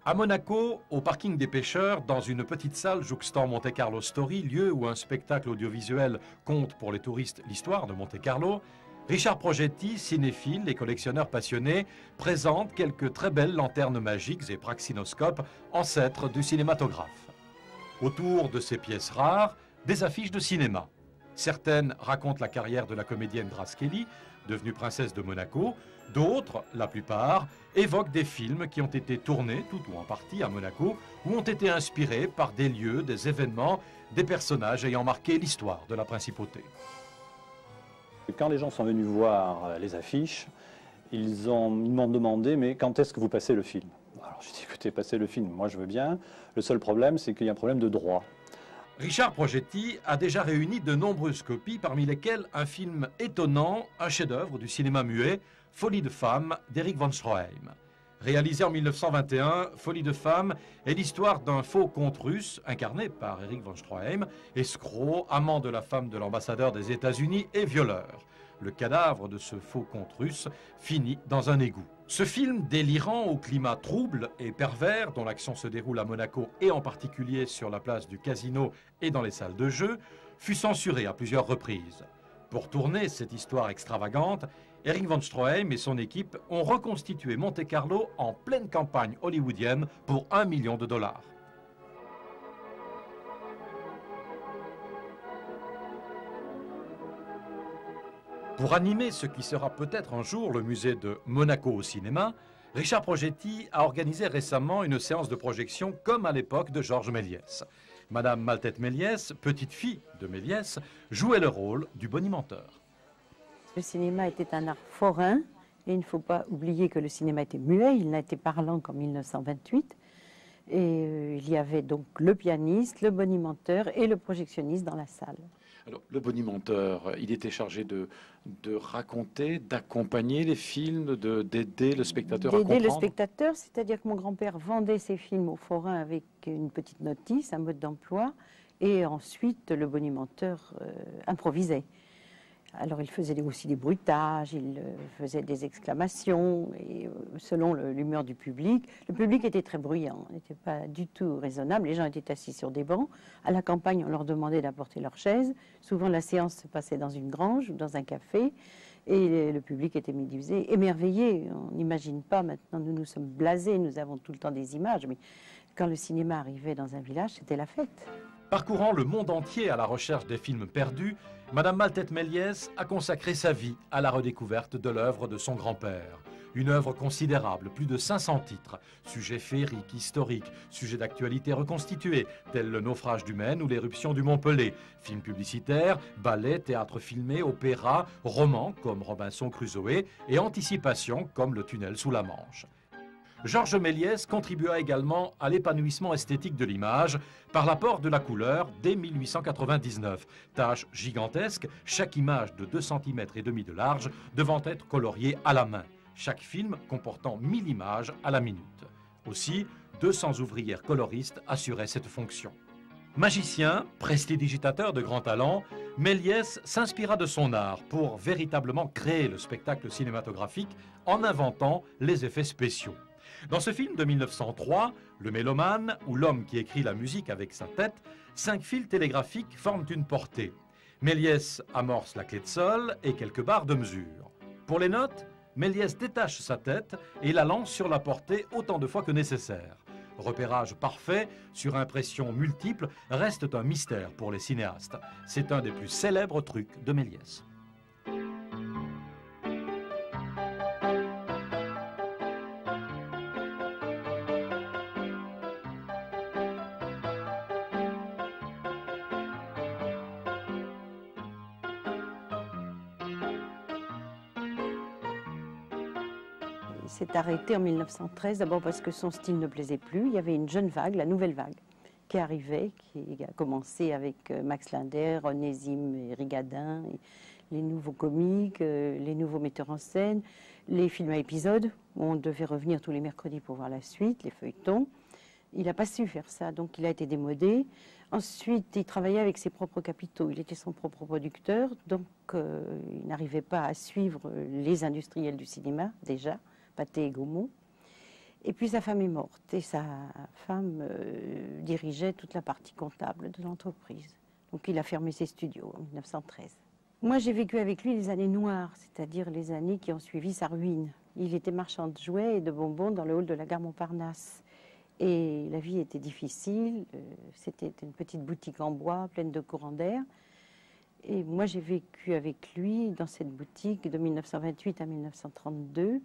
À Monaco, au parking des pêcheurs, dans une petite salle jouxtant Monte Carlo Story, lieu où un spectacle audiovisuel conte pour les touristes l'histoire de Monte Carlo, Richard Progetti, cinéphile et collectionneur passionné, présente quelques très belles lanternes magiques et praxinoscopes, ancêtres du cinématographe. Autour de ces pièces rares, des affiches de cinéma. Certaines racontent la carrière de la comédienne Grace Kelly, devenue princesse de Monaco. D'autres, la plupart, évoquent des films qui ont été tournés, tout ou en partie, à Monaco, ou ont été inspirés par des lieux, des événements, des personnages ayant marqué l'histoire de la principauté. Quand les gens sont venus voir les affiches, ils m'ont demandé « mais quand est-ce que vous passez le film ?» Alors j'ai dit « écoutez, passez le film, moi je veux bien. Le seul problème, c'est qu'il y a un problème de droit. » Richard Progetti a déjà réuni de nombreuses copies, parmi lesquelles un film étonnant, un chef-d'œuvre du cinéma muet, Folie de femme d'Eric von Stroheim. Réalisé en 1921, Folie de femme est l'histoire d'un faux comte russe, incarné par Eric von Stroheim, escroc, amant de la femme de l'ambassadeur des États-Unis et violeur. Le cadavre de ce faux comte russe finit dans un égout. Ce film délirant au climat trouble et pervers, dont l'action se déroule à Monaco et en particulier sur la place du Casino et dans les salles de jeu, fut censuré à plusieurs reprises. Pour tourner cette histoire extravagante, Eric von Stroheim et son équipe ont reconstitué Monte Carlo en pleine campagne hollywoodienne pour $1 million. Pour animer ce qui sera peut-être un jour le musée de Monaco au cinéma, Richard Progetti a organisé récemment une séance de projection comme à l'époque de Georges Méliès. Madame Maltête Méliès, petite fille de Méliès, jouait le rôle du bonimenteur. Le cinéma était un art forain et il ne faut pas oublier que le cinéma était muet, il n'a été parlant qu'en 1928. Et il y avait donc le pianiste, le bonimenteur et le projectionniste dans la salle. Alors, le bonimenteur, il était chargé de raconter, d'accompagner les films, d'aider le spectateur à comprendre. D'aider le spectateur, c'est-à-dire que mon grand-père vendait ses films aux forains avec une petite notice, un mode d'emploi, et ensuite le bonimenteur improvisait. Alors il faisait aussi des bruitages, il faisait des exclamations, et selon l'humeur du public. Le public était très bruyant, n'était pas du tout raisonnable. Les gens étaient assis sur des bancs. À la campagne, on leur demandait d'apporter leurs chaises. Souvent, la séance se passait dans une grange ou dans un café, et le public était médusé, émerveillé. On n'imagine pas, maintenant, nous sommes blasés, nous avons tout le temps des images, mais quand le cinéma arrivait dans un village, c'était la fête. Parcourant le monde entier à la recherche des films perdus, Madame Maltête Méliès a consacré sa vie à la redécouverte de l'œuvre de son grand-père. Une œuvre considérable, plus de 500 titres, sujets féeriques, historiques, sujets d'actualité reconstitués, tels le naufrage du Maine ou l'éruption du Mont-Pelé, films publicitaires, ballets, théâtre filmé, opéra, romans comme Robinson Crusoe et anticipations comme Le tunnel sous la Manche. Georges Méliès contribua également à l'épanouissement esthétique de l'image par l'apport de la couleur dès 1899. Tâche gigantesque, chaque image de 2,5 cm de large devant être coloriée à la main. Chaque film comportant 1000 images à la minute. Aussi, 200 ouvrières coloristes assuraient cette fonction. Magicien, prestidigitateur de grand talent, Méliès s'inspira de son art pour véritablement créer le spectacle cinématographique en inventant les effets spéciaux. Dans ce film de 1903, Le Mélomane, ou L'homme qui écrit la musique avec sa tête, 5 fils télégraphiques forment une portée. Méliès amorce la clé de sol et quelques barres de mesure. Pour les notes, Méliès détache sa tête et la lance sur la portée autant de fois que nécessaire. Repérage parfait sur impression multiple reste un mystère pour les cinéastes. C'est un des plus célèbres trucs de Méliès. Il s'est arrêté en 1913, d'abord parce que son style ne plaisait plus. Il y avait une jeune vague, la nouvelle vague, qui arrivait, qui a commencé avec Max Linder, Onésime et Rigadin, et les nouveaux comiques, les nouveaux metteurs en scène, les films à épisodes, où on devait revenir tous les mercredis pour voir la suite, les feuilletons. Il n'a pas su faire ça, donc il a été démodé. Ensuite, il travaillait avec ses propres capitaux. Il était son propre producteur, donc il n'arrivait pas à suivre les industriels du cinéma, déjà, Pathé et Gaumont. Et puis sa femme est morte et sa femme dirigeait toute la partie comptable de l'entreprise. Donc il a fermé ses studios en 1913. Moi j'ai vécu avec lui les années noires, c'est-à-dire les années qui ont suivi sa ruine. Il était marchand de jouets et de bonbons dans le hall de la gare Montparnasse. Et la vie était difficile, c'était une petite boutique en bois pleine de courants d'air. Et moi j'ai vécu avec lui dans cette boutique de 1928 à 1932.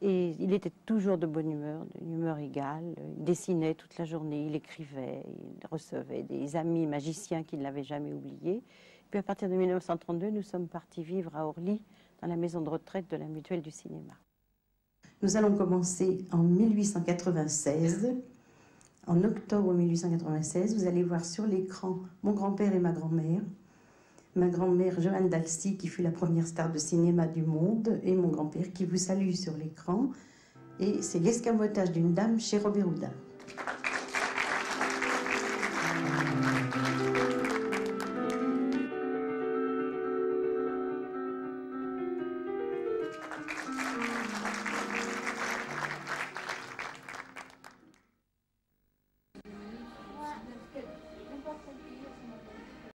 Et il était toujours de bonne humeur, d'une humeur égale. Il dessinait toute la journée, il écrivait, il recevait des amis magiciens qui ne l'avaient jamais oublié. Puis à partir de 1932, nous sommes partis vivre à Orly, dans la maison de retraite de la Mutuelle du cinéma. Nous allons commencer en 1896. En octobre 1896, vous allez voir sur l'écran mon grand-père et ma grand-mère. Ma grand-mère Joanne Dalcy, qui fut la première star de cinéma du monde, et mon grand-père qui vous salue sur l'écran. Et c'est l'escamotage d'une dame chez Robert Houdin.